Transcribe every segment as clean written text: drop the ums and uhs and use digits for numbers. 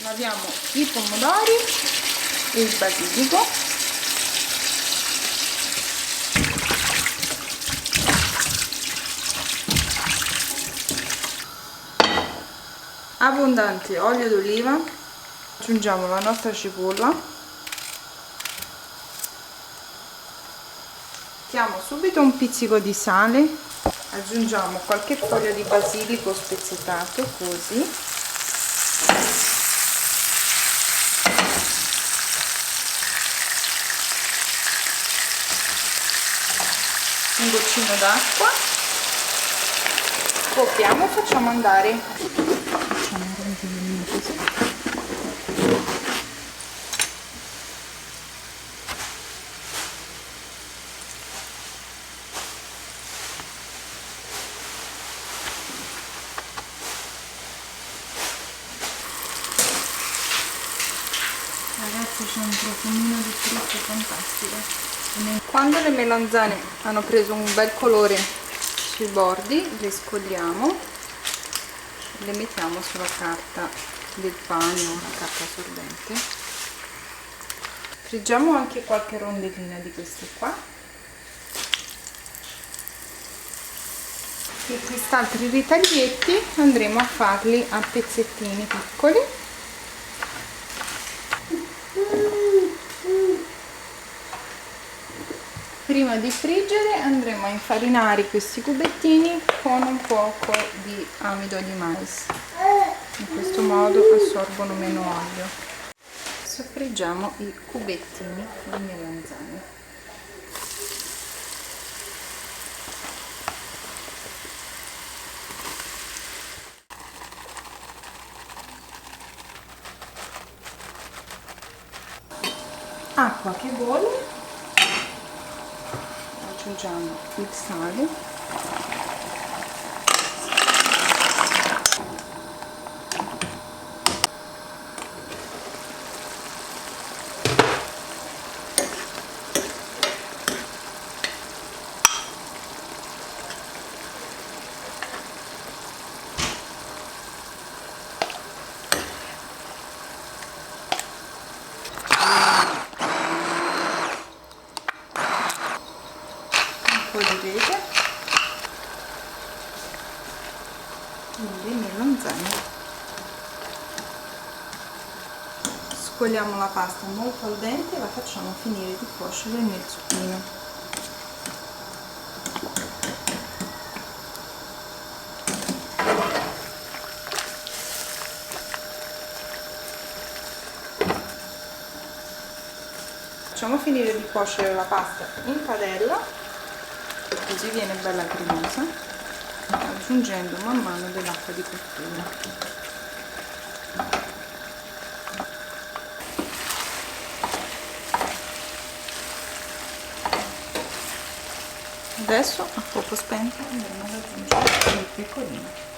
Laviamo i pomodori e il basilico. Abbondante olio d'oliva, aggiungiamo la nostra cipolla, mettiamo subito un pizzico di sale, aggiungiamo qualche foglia di basilico spezzettato così, un goccino d'acqua, coppiamo e facciamo andare. Ragazzi, c'è un profumino di frutto fantastico. Quando le melanzane hanno preso un bel colore sui bordi, le scogliamo e le mettiamo sulla carta del pane o una carta assorbente. Friggiamo anche qualche rondellina di queste qua. E quest'altri ritaglietti andremo a farli a pezzettini piccoli. Prima di friggere andremo a infarinare questi cubettini con un poco di amido di mais. In questo modo assorbono meno olio. Adesso friggiamo i cubettini di melanzane. Acqua che bolle. Aggiungiamo il sale, un po' di pepe e le melanzane. Scogliamo la pasta molto al dente e la facciamo finire di cuocere nel zucchino. Facciamo finire di cuocere la pasta in padella, così viene bella cremosa, aggiungendo man mano dell'acqua di cottura. Adesso a fuoco spento andremo ad aggiungere il pecorino.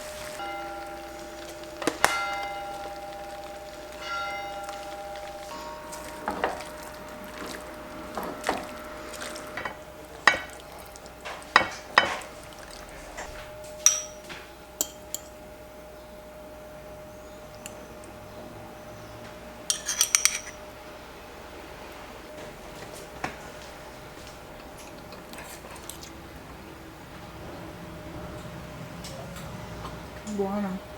Buona.